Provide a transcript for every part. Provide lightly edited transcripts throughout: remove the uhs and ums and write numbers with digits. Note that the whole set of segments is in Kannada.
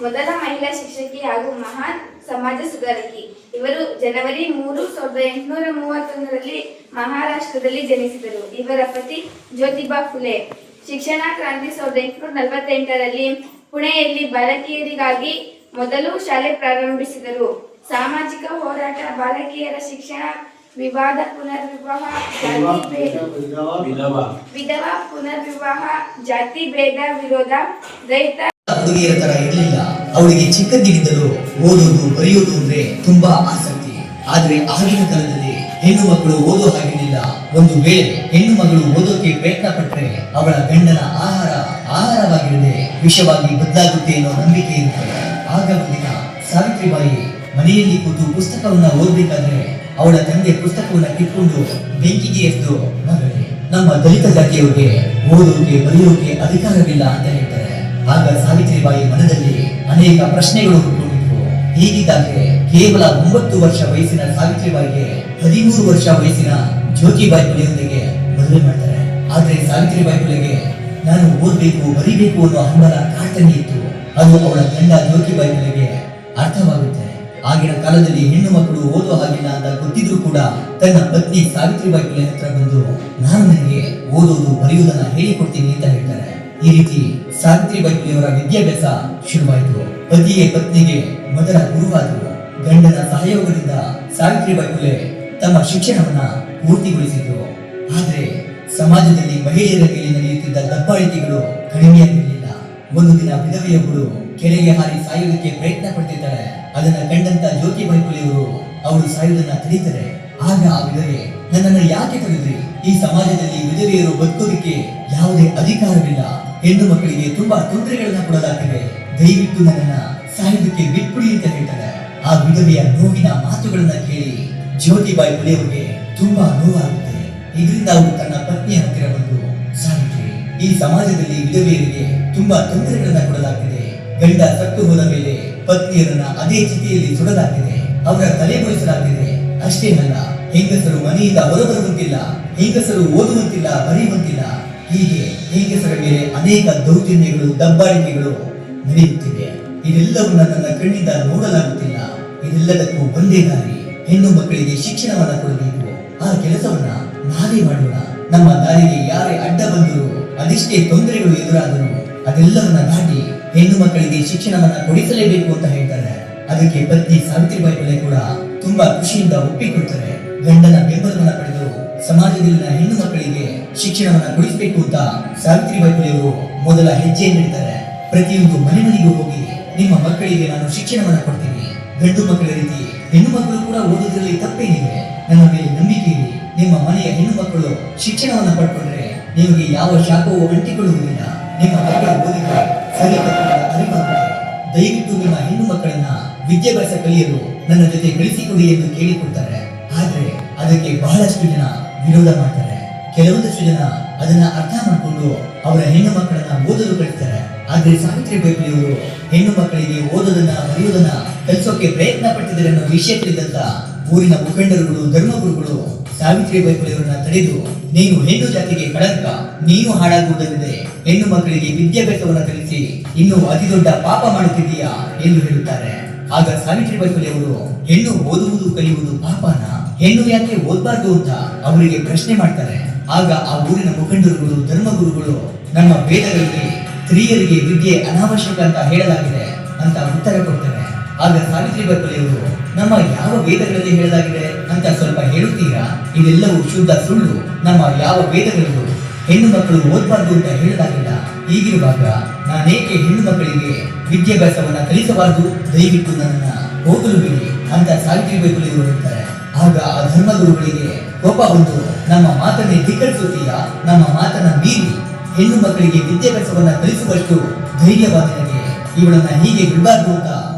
ಮೊದಲ ಮಹಿಳಾ ಶಿಕ್ಷಕಿ ಹಾಗೂ ಮಹಾನ್ ಸಮಾಜ ಸುಧಾರಕಿ. ಇವರು ಜನವರಿ 3, 1831ರಲ್ಲಿ ಮಹಾರಾಷ್ಟ್ರದಲ್ಲಿ ಜನಿಸಿದರು. ಇವರ ಪತಿ ಜ್ಯೋತಿಬಾ ಫುಲೆ. ಶಿಕ್ಷಣ ಕ್ರಾಂತಿ 1848ರಲ್ಲಿ ಪುಣೆಯಲ್ಲಿ ಬಾಲಕಿಯರಿಗಾಗಿ ಮೊದಲು ಶಾಲೆ ಪ್ರಾರಂಭಿಸಿದರು. ಸಾಮಾಜಿಕ ಹೋರಾಟ, ಬಾಲಕಿಯರ ಶಿಕ್ಷಣ, ವಿವಾದ ಪುನರ್ವಿವಾಹ, ವಿಧವಾ ಪುನರ್ವಿವಾಹ, ಜಾತಿ ಭೇದ ವಿರೋಧ, ರೈತ ಹುಡುಗಿಯರ ತರ ಇರಲಿಲ್ಲ. ಅವಳಿಗೆ ಚಿಕ್ಕಂದಿನಿಂದಲೂ ಓದೋದು ಬರೆಯೋದು ಅಂದ್ರೆ ತುಂಬಾ ಆಸಕ್ತಿ. ಆದ್ರೆ ಆಗಿನ ಕಾಲದಲ್ಲಿ ಹೆಣ್ಣು ಮಕ್ಕಳು ಓದೋ ಹಾಗಿರಲಿಲ್ಲ. ಒಂದು ವೇಳೆ ಹೆಣ್ಣು ಮಗಳು ಓದೋಕೆ ಪ್ರಯತ್ನ ಪಟ್ಟರೆ ಅವಳ ಗಂಡನ ಆಹಾರವಾಗಿರದೆ ವಿಷವಾಗಿ ಬದಲಾಗುತ್ತೆ ಅನ್ನೋ ನಂಬಿಕೆ ಇರುತ್ತದೆ. ಆಗ ಒಂದಿನ ಸಾವಿತ್ರಿಬಾಯಿ ಮನೆಯಲ್ಲಿ ಕೂತು ಪುಸ್ತಕವನ್ನ ಓದಬೇಕಾದ್ರೆ ಅವಳ ತಂದೆ ಪುಸ್ತಕವನ್ನ ಕಿತ್ಕೊಂಡು ಬೆಂಕಿಗೆ ಎದ್ದು, ಮಗಳೇ, ನಮ್ಮ ದಲಿತ ಜಾತಿಯವರಿಗೆ ಓದೋಕೆ ಬರೆಯೋಕೆ ಅಧಿಕಾರವಿಲ್ಲ ಅಂತ ಹೇಳ್ತಾರೆ. ಆಗ ಸಾವಿತ್ರಿಬಾಯಿ ಮನದಲ್ಲಿ ಅನೇಕ ಪ್ರಶ್ನೆಗಳು ಹುಟ್ಟುಕೊಂಡಿದ್ವು. ಹೀಗಿದ್ದಾಗೆ ಕೇವಲ 9 ವರ್ಷ ವಯಸ್ಸಿನ ಸಾವಿತ್ರಿಬಾಯಿಗೆ 13 ವರ್ಷ ವಯಸ್ಸಿನ ಜ್ಯೋತಿಬಾಯಿ ಫುಲೆಯೊಂದಿಗೆ ಮದುವೆ ಮಾಡ್ತಾರೆ. ಆದ್ರೆ ಸಾವಿತ್ರಿಬಾಯಿ ಫುಲೆಗೆ ನಾನು ಓದ್ಬೇಕು ಬರಿಬೇಕು ಅನ್ನೋ ಹಂಬಲ ಕಾಡ್ತಾನೆ ಇತ್ತು. ಅದು ಅವಳ ಗಂಡ ಜ್ಯೋತಿಬಾಯಿ ಫುಲೆಗೆ ಅರ್ಥವಾಗುತ್ತೆ. ಆಗಿನ ಕಾಲದಲ್ಲಿ ಹೆಣ್ಣು ಮಕ್ಕಳು ಓದೋ ಹಾಗಿಲ್ಲ ಅಂತ ಗೊತ್ತಿದ್ರು ಕೂಡ ತನ್ನ ಪತ್ನಿ ಸಾವಿತ್ರಿಬಾಯಿ ಫುಲೆ ಹತ್ರ ಬಂದು, ನಾನು ನನಗೆ ಓದೋದು ಬರೆಯುವುದನ್ನ ಹೇಳಿಕೊಡ್ತೀನಿ ಅಂತ ಹೇಳ್ತಾರೆ. ಈ ರೀತಿ ಸಾವಿತ್ರಿಬಾಯಿ ಫುಲೆಯವರ ವಿದ್ಯಾಭ್ಯಾಸ ಶುರುವಾಯಿತು. ಪತಿಗೆ ಪತ್ನಿಗೆ ಮೊದಲ ಗುರುವಾದರು. ಗಂಡನ ಸಹಯೋಗದಿಂದ ಸಾವಿತ್ರಿಬಾಯಿ ಫುಲೆ ತಮ್ಮ ಶಿಕ್ಷಣವನ್ನ ಪೂರ್ತಿಗೊಳಿಸಿದ್ರು. ಆದ್ರೆ ಸಮಾಜದಲ್ಲಿ ಮಹಿಳೆಯರ ಮೇಲೆ ನಡೆಯುತ್ತಿದ್ದ ದಬ್ಬಾಳಿಕೆಗಳು ಕಡಿಮೆಯಾಗಿರಲಿಲ್ಲ. ಒಂದು ದಿನ ವಿಧವೆಯೊಬ್ಬಳು ಕೆರೆಗೆ ಹಾರಿ ಸಾಯುವುದಕ್ಕೆ ಪ್ರಯತ್ನ ಪಡ್ತಿದ್ದಾಳೆ. ಅದನ್ನ ಕಂಡಂತ ಜ್ಯೋತಿಬಾಯಿ ಫುಲೆಯವರು ಅವಳು ಸಾಯುವುದನ್ನ ತಡೀತಾರೆ. ಆಗ ಆ ವಿಧವೆ, ನನ್ನನ್ನು ಯಾಕೆ ತಡೆದ್ರಿ? ಈ ಸಮಾಜದಲ್ಲಿ ವಿಧವೆಯರು ಬದುಕೋದಕ್ಕೆ ಯಾವುದೇ ಅಧಿಕಾರವಿಲ್ಲ. ಹೆಣ್ಣು ಮಕ್ಕಳಿಗೆ ತುಂಬಾ ತೊಂದರೆಗಳನ್ನ ಕೊಡಲಾಗ್ತಿದೆ. ದಯವಿಟ್ಟು ನನ್ನನ್ನ ಸಾಯುವುದಕ್ಕೆ ಬಿಟ್ಬಿಡಿ ಅಂತ ಹೇಳ್ತಾಳೆ. ಆ ವಿಧವೆಯ ನೋವಿನ ಮಾತುಗಳನ್ನ ಕೇಳಿ ಜ್ಯೋತಿಬಾಯಿ ಫುಲೆಯವರಿಗೆ ತುಂಬಾ ನೋವಾಗುತ್ತೆ. ಇದರಿಂದ ಅವರು ತನ್ನ ಪತ್ನಿಯ ಹತ್ತಿರ ಬಂದು, ಸಾವಿತ್ರಿ, ಈ ಸಮಾಜದಲ್ಲಿ ವಿಧವೆಯರಿಗೆ ತುಂಬಾ ತೊಂದರೆಗಳನ್ನ ಕೊಡಲಾಗ್ತಿದೆ. ಗಂಡ ಸತ್ತು ಹೋದ ಮೇಲೆ ಪತ್ನಿಯರನ್ನ ಅದೇ ಚಿತೆಯಲ್ಲಿ ಸುಡಲಾಗ್ತಿದೆ, ಅವರ ತಲೆಗೊಳಿಸಲಾಗ್ತಿದೆ. ಅಷ್ಟೇ ಅಲ್ಲ, ಹೆಂಗಸರು ಮನೆಯಿಂದ ಹೊರಬರುವಂತಿಲ್ಲ, ಹೆಂಗಸರು ಓದುವಂತಿಲ್ಲ, ಬರೆಯುವಂತಿಲ್ಲ. ಹೀಗೆ ಹೆಂಗಸರ ಮೇಲೆ ಅನೇಕ ದೌರ್ಜನ್ಯಗಳು, ದಬ್ಬಾಳಿಕೆಗಳು ನಡೆಯುತ್ತಿವೆ. ಇದೆಲ್ಲವನ್ನ ನನ್ನ ಕಣ್ಣಿಂದ ನೋಡಲಾಗುತ್ತಿಲ್ಲ. ಇದೆಲ್ಲದಕ್ಕೂ ಒಂದೇ ದಾರಿ, ಹೆಣ್ಣು ಮಕ್ಕಳಿಗೆ ಶಿಕ್ಷಣವನ್ನ ಕೊಡಬೇಕು. ಆ ಕೆಲಸವನ್ನ ನಾವೇ ಮಾಡೋಣ. ನಮ್ಮ ದಾರಿಗೆ ಯಾರೇ ಅಡ್ಡ ಬಂದರು, ಅದೆಷ್ಟೇ ತೊಂದರೆಗಳು ಎದುರಾದರು, ಅದೆಲ್ಲವನ್ನ ದಾಟಿ ಹೆಣ್ಣು ಮಕ್ಕಳಿಗೆ ಶಿಕ್ಷಣವನ್ನ ಕೊಡಿಸಲೇಬೇಕು ಅಂತ ಹೇಳ್ತಾರೆ. ಅದಕ್ಕೆ ಪತ್ನಿ ಸಾವಿತ್ರಿಬಾಯಿ ಫುಲೆ ಕೂಡ ತುಂಬಾ ಖುಷಿಯಿಂದ ಒಪ್ಪಿಕೊಳ್ತಾರೆ. ಗಂಡನ ಬೆಂಬಲವನ್ನ ಪಡೆದು ಸಮಾಜದಲ್ಲಿನ ಹೆಣ್ಣು ಮಕ್ಕಳಿಗೆ ಶಿಕ್ಷಣವನ್ನ ಕೊಡಿಸಬೇಕು ಅಂತ ಸಾವಿತ್ರಿಬಾಯಿ ಫುಲೆಯವರು ಮೊದಲ ಹೆಜ್ಜೆಯನ್ನು ಇಡ್ತಾರೆ. ಪ್ರತಿಯೊಂದು ಮನೆಗೂ ಹೋಗಿ, ನಿಮ್ಮ ಮಕ್ಕಳಿಗೆ ನಾನು ಶಿಕ್ಷಣವನ್ನ ಕೊಡ್ತೀನಿ. ಗಂಡು ಮಕ್ಕಳ ರೀತಿ ಹೆಣ್ಣು ಮಕ್ಕಳು ಕೂಡ ಓದೋದ್ರಲ್ಲಿ ತಪ್ಪೇನಿದೆ? ನನ್ನ ಮೇಲೆ ನಂಬಿಕೆ ಇಡಿ. ನಿಮ್ಮ ಮನೆಯ ಹೆಣ್ಣು ಮಕ್ಕಳು ಶಿಕ್ಷಣವನ್ನ ಪಡ್ಕೊಂಡ್ರೆ ನಿಮಗೆ ಯಾವ ಶಾಪವೂ ಅಂಟಿಕೊಳ್ಳುವುದಿಲ್ಲ. ನಿಮ್ಮ ಮಕ್ಕಳು ಓದಿದ್ರೆ ಸರಿ ತಪ್ಪುಗಳ ಅರಿವಾಗುತ್ತೆ. ದಯವಿಟ್ಟು ನಿಮ್ಮ ಹೆಣ್ಣು ಮಕ್ಕಳನ್ನ ವಿದ್ಯಾಭ್ಯಾಸ ಕಲಿಯಲು ನನ್ನ ಜೊತೆ ಕಳಿಸಿಕೊಡಿ ಎಂದು ಕೇಳಿಕೊಡ್ತಾರೆ. ಆದ್ರೆ ಅದಕ್ಕೆ ಬಹಳಷ್ಟು ಜನ ವಿರೋಧ ಮಾಡ್ತಾರೆ. ಕೆಲವೊಂದಷ್ಟು ಜನ ಅದನ್ನ ಅರ್ಥ ಮಾಡಿಕೊಂಡು ಅವರ ಹೆಣ್ಣು ಮಕ್ಕಳನ್ನ ಓದಲು ಕಳಿಸ್ತಾರೆ. ಆದ್ರೆ ಸಾವಿತ್ರಿಬಾಯಿ ಫುಲೆಯವರು ಹೆಣ್ಣು ಮಕ್ಕಳಿಗೆ ಓದೋದನ್ನ ಬರೆಯೋದನ್ನ ಕಲಿಸೋಕೆ ಪ್ರಯತ್ನ ಪಡ್ತಿದ್ದಾರೆ ಅನ್ನೋ ವಿಷಯ ತಿಳಿದಂತ ಊರಿನ ಮುಖಂಡರುಗಳು, ಧರ್ಮಗುರುಗಳು ಸಾವಿತ್ರಿಬಾಯಿ ಫುಲೆಯವರನ್ನ ತಡೆದು, ನೀನು ಹೆಣ್ಣು ಜಾತಿಗೆ ಕಳಂಕ, ನೀನು ಹಾಳಾಗುವುದಲ್ಲದೆ ಹೆಣ್ಣು ಮಕ್ಕಳಿಗೆ ವಿದ್ಯಾಭ್ಯಾಸವನ್ನ ಕಲಿಸಿ ಇನ್ನೂ ಅತಿ ದೊಡ್ಡ ಪಾಪ ಮಾಡುತ್ತಿದ್ದೀಯಾ ಎಂದು ಹೇಳುತ್ತಾರೆ. ಆಗ ಸಾವಿತ್ರಿಬಾಯಿ ಫುಲೆಯವರು ಹೆಣ್ಣು ಓದುವುದು ಕಲಿಯುವುದು ಪಾಪನ, ಹೆಣ್ಣು ಯಾಕೆ ಓದಬಾರ್ದು ಅಂತ ಅವರಿಗೆ ಪ್ರಶ್ನೆ ಮಾಡ್ತಾರೆ. ಆಗ ಆ ಊರಿನ ಮುಖಂಡರುಗಳು, ಧರ್ಮಗುರುಗಳು, ನಮ್ಮ ವೇದಗಳಲ್ಲಿ ಸ್ತ್ರೀಯರಿಗೆ ವಿದ್ಯೆ ಅನಾವಶ್ಯಕ ಅಂತ ಹೇಳಲಾಗಿದೆ ಅಂತ ಉತ್ತರ ಕೊಡ್ತಾರೆ. ಆಗ ಸಾವಿತ್ರಿಬಾಯಿ ಫುಲೆಯವರು, ನಮ್ಮ ಯಾವ ವೇದಗಳಲ್ಲಿ ಹೇಳಲಾಗಿದೆ ಅಂತ ಸ್ವಲ್ಪ ಹೇಳುತ್ತೀರಾ? ಇದೆಲ್ಲವೂ ಶುದ್ಧ ಸುಳ್ಳು. ನಮ್ಮ ಯಾವ ವೇದಗಳಲ್ಲೂ ಹೆಣ್ಣು ಮಕ್ಕಳು ಓದಬಾರ್ದು ಅಂತ ಹೇಳಲಾಗಿಲ್ಲ. ಹೀಗಿರುವಾಗ ನಾನೇಕೆ ಹೆಣ್ಣು ಮಕ್ಕಳಿಗೆ ವಿದ್ಯಾಭ್ಯಾಸವನ್ನ ಕಲಿಸಬಾರದು? ದಯವಿಟ್ಟು ನನ್ನನ್ನ ಹೋಗಲು ಬಿಡಿ ಅಂತ ಸಾವಿತ್ರಿಬಾಯಿ ಫುಲೆಯವರು ಹೇಳ್ತಾರೆ. ಆಗ ಆ ಧರ್ಮಗುರುಗಳಿಗೆ ಕೋಪ ಬಂದು, ನಮ್ಮ ಮಾತನ್ನೇ ಧಿಕ್ಕರಿಸುತ್ತೀಯಾ? ನಮ್ಮ ಮಾತನ್ನ ಮೀರಿ ಹೆಣ್ಣು ಮಕ್ಕಳಿಗೆ ವಿದ್ಯಾಭ್ಯಾಸವನ್ನ ಕಲಿಸುವಷ್ಟು ಧೈರ್ಯವಾದ ನನಗೆ ಇವಳನ್ನ ಹೀಗೆ ಬಿಡಬಾರ್ದು ಅಂತ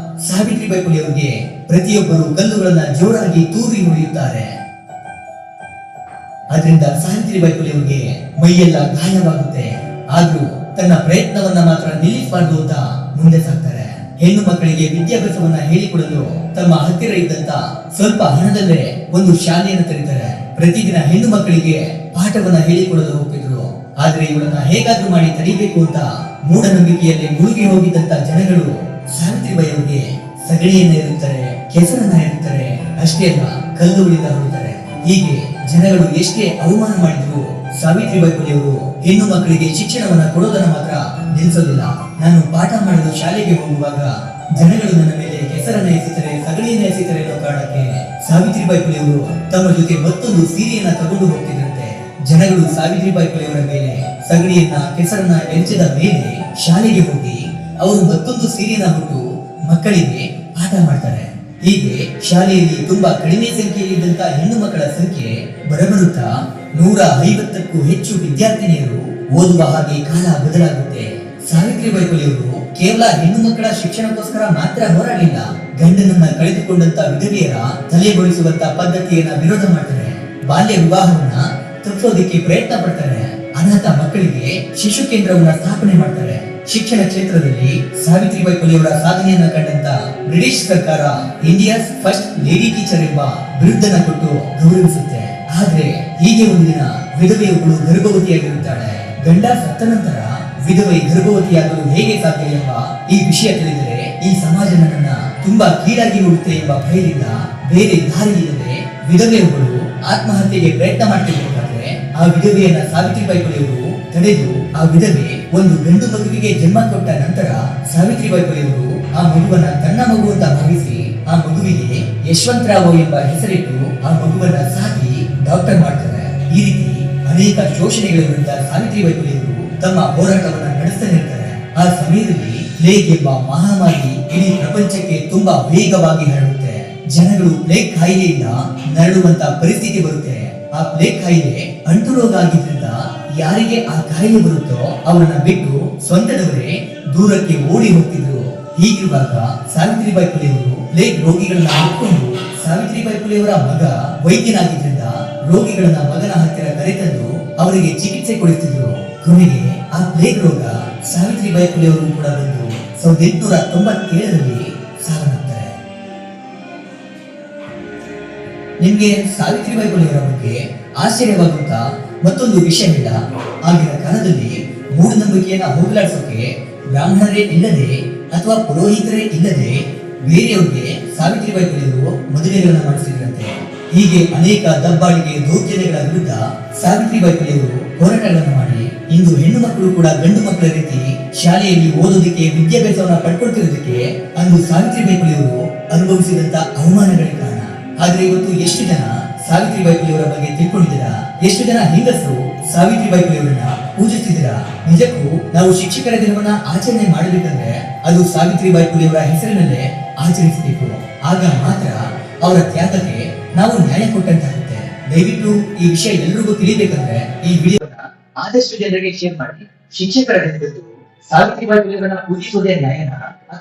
ಸಾವಿತ್ರಿಬಾಯಿ ಫುಲೆಯವರಿಗೆ ಪ್ರತಿಯೊಬ್ಬರು ಕಲ್ಲುಗಳನ್ನ ಜೋರಾಗಿ ತೂರಿ ಹೊಡೆಯುತ್ತಾರೆ. ಅದರಿಂದ ಸಾವಿತ್ರಿಬಾಯಿ ಫುಲೆಯವರಿಗೆ ಮೈಯೆಲ್ಲ ಗಾಯವಾಗುತ್ತೆ. ಆದ್ರೂ ತನ್ನ ಪ್ರಯತ್ನವನ್ನ ಮಾತ್ರ ನಿಲ್ಲಿಸಬಾರ್ದು ಅಂತ ಮುಂದೆ ಸಾಗ್ತಾರೆ. ಹೆಣ್ಣು ಮಕ್ಕಳಿಗೆ ವಿದ್ಯಾಭ್ಯಾಸವನ್ನ ಹೇಳಿಕೊಡಲು ತಮ್ಮ ಹತ್ತಿರ ಇದ್ದಂತ ಸ್ವಲ್ಪ ಹಣದಲ್ಲೇ ಒಂದು ಶಾಲೆಯನ್ನು ತೆರೀತಾರೆ. ಪ್ರತಿದಿನ ಹೆಣ್ಣು ಮಕ್ಕಳಿಗೆ ಪಾಠವನ್ನ ಹೇಳಿಕೊಡಲು ಹೋಗ್ತಿದ್ರು. ಆದ್ರೆ ಇವಳನ್ನ ಹೇಗಾದ್ರೂ ಮಾಡಿ ತಡಿಬೇಕು ಅಂತ ಮೂಢನಂಬಿಕೆಯಲ್ಲಿ ಮುಳುಗಿ ಹೋಗಿದ್ದಂತ ಜನಗಳು ಸಾವಿತ್ರಿಬಾಯಿ ಅವರಿಗೆ ಸಗಣಿಯನ್ನ ಇರುತ್ತಾರೆ, ಕೆಸರನ್ನ ಇರುತ್ತಾರೆ, ಅಷ್ಟೇ ಅಲ್ಲ ಕಲ್ಲುಗಳಿಂದ ಹೊರುತ್ತಾರೆ. ಹೀಗೆ ಜನಗಳು ಎಷ್ಟೇ ಅವಮಾನ ಮಾಡಿದ್ರು ಸಾವಿತ್ರಿಬಾಯಿ ಫುಲೆಯವರು ಹೆಣ್ಣು ಮಕ್ಕಳಿಗೆ ಶಿಕ್ಷಣವನ್ನ ಕೊಡೋದನ್ನ ಮಾತ್ರ ನಿಲ್ಲಿಸೋದಿಲ್ಲ. ನಾನು ಪಾಠ ಮಾಡಲು ಶಾಲೆಗೆ ಹೋಗುವಾಗ ಜನಗಳು ನನ್ನ ಮೇಲೆ ಕೆಸರನ್ನ ಎಸೆತಾರೆ, ಸಗಣಿಯನ್ನ ಎಸೆತಾರೆ ಅನ್ನೋ ಕಾರಣಕ್ಕೆ ಸಾವಿತ್ರಿಬಾಯಿ ಫುಲೆಯವರು ತಮ್ಮ ಜೊತೆ ಮತ್ತೊಂದು ಸೀರೆಯನ್ನ ತಗೊಂಡು ಹೋಗ್ತಿದ್ರಂತೆ. ಜನಗಳು ಸಾವಿತ್ರಿಬಾಯಿ ಫುಲೆಯವರ ಮೇಲೆ ಸಗಣಿಯನ್ನ ಕೆಸರನ್ನ ಎಸೆದ ಮೇಲೆ ಶಾಲೆಗೆ ಹೋಗಿ ಅವರು ಮತ್ತೊಂದು ಸೀರೆಯನ್ನ ಹುಟ್ಟು ಮಕ್ಕಳಿಗೆ ಪಾಠ ಮಾಡ್ತಾರೆ. ಹೀಗೆ ಶಾಲೆಯಲ್ಲಿ ತುಂಬಾ ಕಡಿಮೆ ಸಂಖ್ಯೆಯಲ್ಲಿದ್ದಂತ ಹೆಣ್ಣು ಮಕ್ಕಳ ಸಂಖ್ಯೆ ಬರಬರುತ್ತಾ 150ಕ್ಕೂ ಹೆಚ್ಚು ವಿದ್ಯಾರ್ಥಿನಿಯರು ಓದುವ ಹಾಗೆ ಕಾಲ ಬದಲಾಗುತ್ತೆ. ಸಾವಿತ್ರಿಬಾಯಿ ಫುಲೆಯವರು ಕೇವಲ ಹೆಣ್ಣು ಮಕ್ಕಳ ಶಿಕ್ಷಣಕ್ಕೋಸ್ಕರ ಮಾತ್ರ ಹೋರಾಡಲಿಲ್ಲ, ಗಂಡನನ್ನ ಕಳೆದುಕೊಂಡಂತ ವಿಧವೆಯರ ತಲೆಗೊಳಿಸುವಂತ ಪದ್ಧತಿಯನ್ನ ವಿರೋಧ ಮಾಡ್ತಾರೆ, ಬಾಲ್ಯ ವಿವಾಹವನ್ನ ತಪ್ಪಿಸೋದಕ್ಕೆ ಪ್ರಯತ್ನ ಪಡ್ತಾರೆ, ಅನಾಥ ಮಕ್ಕಳಿಗೆ ಶಿಶು ಕೇಂದ್ರವನ್ನ ಸ್ಥಾಪನೆ ಮಾಡ್ತಾರೆ. ಶಿಕ್ಷಣ ಕ್ಷೇತ್ರದಲ್ಲಿ ಸಾವಿತ್ರಿಬಾಯಿ ಫುಲೆಯವರ ಸಾಧನೆಯನ್ನ ಕಂಡಂತ ಬ್ರಿಟಿಷ್ ಸರ್ಕಾರ ಇಂಡಿಯಾಸ್ ಫಸ್ಟ್ ಲೇಡಿ ಟೀಚರ್ ಎಂಬ ಬಿರುದನ್ನ ಕೊಟ್ಟು ಗೌರವಿಸುತ್ತೆ. ಆದ್ರೆ ಹೀಗೆ ಒಂದಿನ ವಿಧವೆಯೊಬ್ಬಳು ಗರ್ಭವತಿಯಾಗಿರುತ್ತಾಳೆ. ಗಂಡ ಸತ್ತ ನಂತರ ವಿಧವೆ ಗರ್ಭವತಿಯಾಗಲು ಹೇಗೆ ಸಾಧ್ಯ ಎಂಬ ಈ ವಿಷಯ ತಿಳಿದರೆ ಈ ಸಮಾಜ ನನ್ನನ್ನ ತುಂಬಾ ಕೀಳಾಗಿ ನೋಡುತ್ತೆ ಎಂಬ ಭಯದಿಂದ ಬೇರೆ ದಾರಿ ಇಲ್ಲದೆ ವಿಧವೆಯೊಬ್ಬಳು ಆತ್ಮಹತ್ಯೆಗೆ ಪ್ರಯತ್ನ ಮಾಡ್ತಿರ್ಬೇಕಾದ್ರೆ ಆ ವಿಧವೆಯನ್ನ ಸಾವಿತ್ರಿಬಾಯಿ ಫುಲೆಯವರು ತಡೆದು ಆ ವಿಧವೆ ಒಂದು ಗಂಡು ಮಗುವಿಗೆ ಜನ್ಮ ಕೊಟ್ಟ ನಂತರ ಸಾವಿತ್ರಿಬಾಯಿ ಫುಲೆಯವರು ಆ ಮಗುವನ್ನ ತನ್ನ ಮಗು ಅಂತ ಭಾವಿಸಿ ಆ ಮಗುವಿಗೆ ಯಶವಂತರಾವ್ ಎಂಬ ಹೆಸರಿಟ್ಟು ಆ ಮಗುವನ್ನ ಸಾಕಿ ಡಾಕ್ಟರ್ ಮಾಡ್ತಾರೆ. ಈ ರೀತಿ ಅನೇಕ ಶೋಷಣೆಗಳ ವಿರುದ್ಧ ಸಾವಿತ್ರಿಬಾಯಿ ಫುಲೆಯವರು ತಮ್ಮ ಹೋರಾಟವನ್ನ ನಡೆಸ್ತಾನೆ ಇರ್ತಾರೆ. ಆ ಸಮಯದಲ್ಲಿ ಪ್ಲೇಗ್ ಎಂಬ ಮಹಾಮಾರಿ ಇಡೀ ಪ್ರಪಂಚಕ್ಕೆ ತುಂಬಾ ವೇಗವಾಗಿ ಹರಡುತ್ತೆ. ಜನಗಳು ಪ್ಲೇಗ್ ಕಾಯಿಲೆಯಿಂದ ನರಳುವಂತ ಪರಿಸ್ಥಿತಿ ಬರುತ್ತೆ. ಆ ಪ್ಲೇಗ್ ಕಾಯಿಲೆ ಅಂಟು ರೋಗ ಆಗಿದ್ರಿಂದ ಯಾರಿಗೆ ಆ ಕಾಯಿಲೆ ಬರುತ್ತೋ ಅವರನ್ನ ಬಿಟ್ಟು ಸ್ವಂತದವರೇ ದೂರಕ್ಕೆ ಓಡಿ ಹೋಗ್ತಿದ್ರು. ಹೀಗಿರುವಾಗ ಸಾವಿತ್ರಿಬಾಯಿ ಫುಲೆಯವರು ಪ್ಲೇಗ್ ರೋಗಿಗಳನ್ನ ಹುಡ್ಕೊಂಡು ಸಾವಿತ್ರಿಬಾಯಿ ಫುಲೆಯವರ ಮಗ ವೈದ್ಯನಾಗಿದ್ರಿಂದ ರೋಗಿಗಳನ್ನ ಮಗನ ಹತ್ತಿರ ಕರೆತಂದು ಅವರಿಗೆ ಚಿಕಿತ್ಸೆ ಕೊಡಿಸ್ತಿದ್ರು. ಕೊನೆಗೆ ಆ ಪ್ಲೇಗ್ ರೋಗ ಸಾವಿತ್ರಿಬಾಯಿ ಫುಲೆಯವರು ಕೂಡ ಬಂದು 1897ರಲ್ಲಿ ಸಾವನ್ನಪ್ತಾರೆ. ನಿಮ್ಗೆ ಸಾವಿತ್ರಿಬಾಯಿ ಫುಲೆಯವರ ಬಗ್ಗೆ ಆಶ್ಚರ್ಯವಾಗುತ್ತಾ ಮತ್ತೊಂದು ವಿಷಯ ಇಲ್ಲ. ಆಗಿನ ಕಾಲದಲ್ಲಿ ಮೂಢನಂಬಿಕೆಯನ್ನ ಹೋಗಲಾಡಿಸೋಕೆ ಬ್ರಾಹ್ಮಣರೇ ಇಲ್ಲದೆ ಅಥವಾ ಪುರೋಹಿತರೇ ಇಲ್ಲದೆ ಬೇರೆಯವ್ರಿಗೆ ಸಾವಿತ್ರಿಬಾಯಿ ಫುಲೆಯವರು ಮದುವೆಗಳನ್ನ ಮಾಡಿಸಿದ್ರಂತೆ. ಹೀಗೆ ಅನೇಕ ದಬ್ಬಾಳಿಕೆ ದೌರ್ಜನ್ಯಗಳ ವಿರುದ್ಧ ಸಾವಿತ್ರಿಬಾಯಿ ಫುಲೆಯವರು ಹೋರಾಟಗಳನ್ನು ಮಾಡಿ ಇಂದು ಹೆಣ್ಣು ಮಕ್ಕಳು ಕೂಡ ಗಂಡು ಮಕ್ಕಳ ರೀತಿ ಶಾಲೆಯಲ್ಲಿ ಓದೋದಕ್ಕೆ ವಿದ್ಯಾಭ್ಯಾಸವನ್ನ ಪಡ್ಕೊಳ್ತಿರೋದಕ್ಕೆ ಅಂದು ಸಾವಿತ್ರಿಬಾಯಿ ಫುಲೆಯವರು ಅನುಭವಿಸಿದಂತ ಅವಮಾನಗಳೇ ಕಾರಣ. ಆದ್ರೆ ಇವತ್ತು ಎಷ್ಟು ಜನ ಸಾವಿತ್ರಿಬಾಯಿ ಫುಲೆಯವರ ಬಗ್ಗೆ ತಿಳ್ಕೊಂಡಿದ್ದೀರಾ? ಎಷ್ಟು ಜನ ಹೆಂಗಸರು ಸಾವಿತ್ರಿಬಾಯಿ ಫುಲೆಯವರನ್ನ ಪೂಜಿಸ್ತಿದ್ದೀರಾ? ನಿಜಕ್ಕೂ ನಾವು ಶಿಕ್ಷಕರ ದಿನವನ್ನ ಆಚರಣೆ ಮಾಡಬೇಕಂದ್ರೆ ಅದು ಸಾವಿತ್ರಿಬಾಯಿ ಫುಲೆಯವರ ಹೆಸರಿನಲ್ಲೇ ಆಚರಿಸಬೇಕು. ಆಗ ಮಾತ್ರ ಅವರ ತ್ಯಾಗಕ್ಕೆ ನಾವು ನ್ಯಾಯ ಕೊಟ್ಟಂತಾಗುತ್ತೆ. ದಯವಿಟ್ಟು ಈ ವಿಷಯ ಎಲ್ರಿಗೂ ತಿಳಿಬೇಕಂದ್ರೆ ಈ ವಿಡಿಯೋನ ಆದಷ್ಟು ಜನರಿಗೆ ಶೇರ್ ಮಾಡಿ. ಶಿಕ್ಷಕರ ದಿನದಂದು ಸಾವಿತ್ರಿಬಾಯಿ ಫುಲೆಯವರನ್ನ ಪೂಜಿಸುವುದೇ ನ್ಯಾಯನ ಅಥವಾ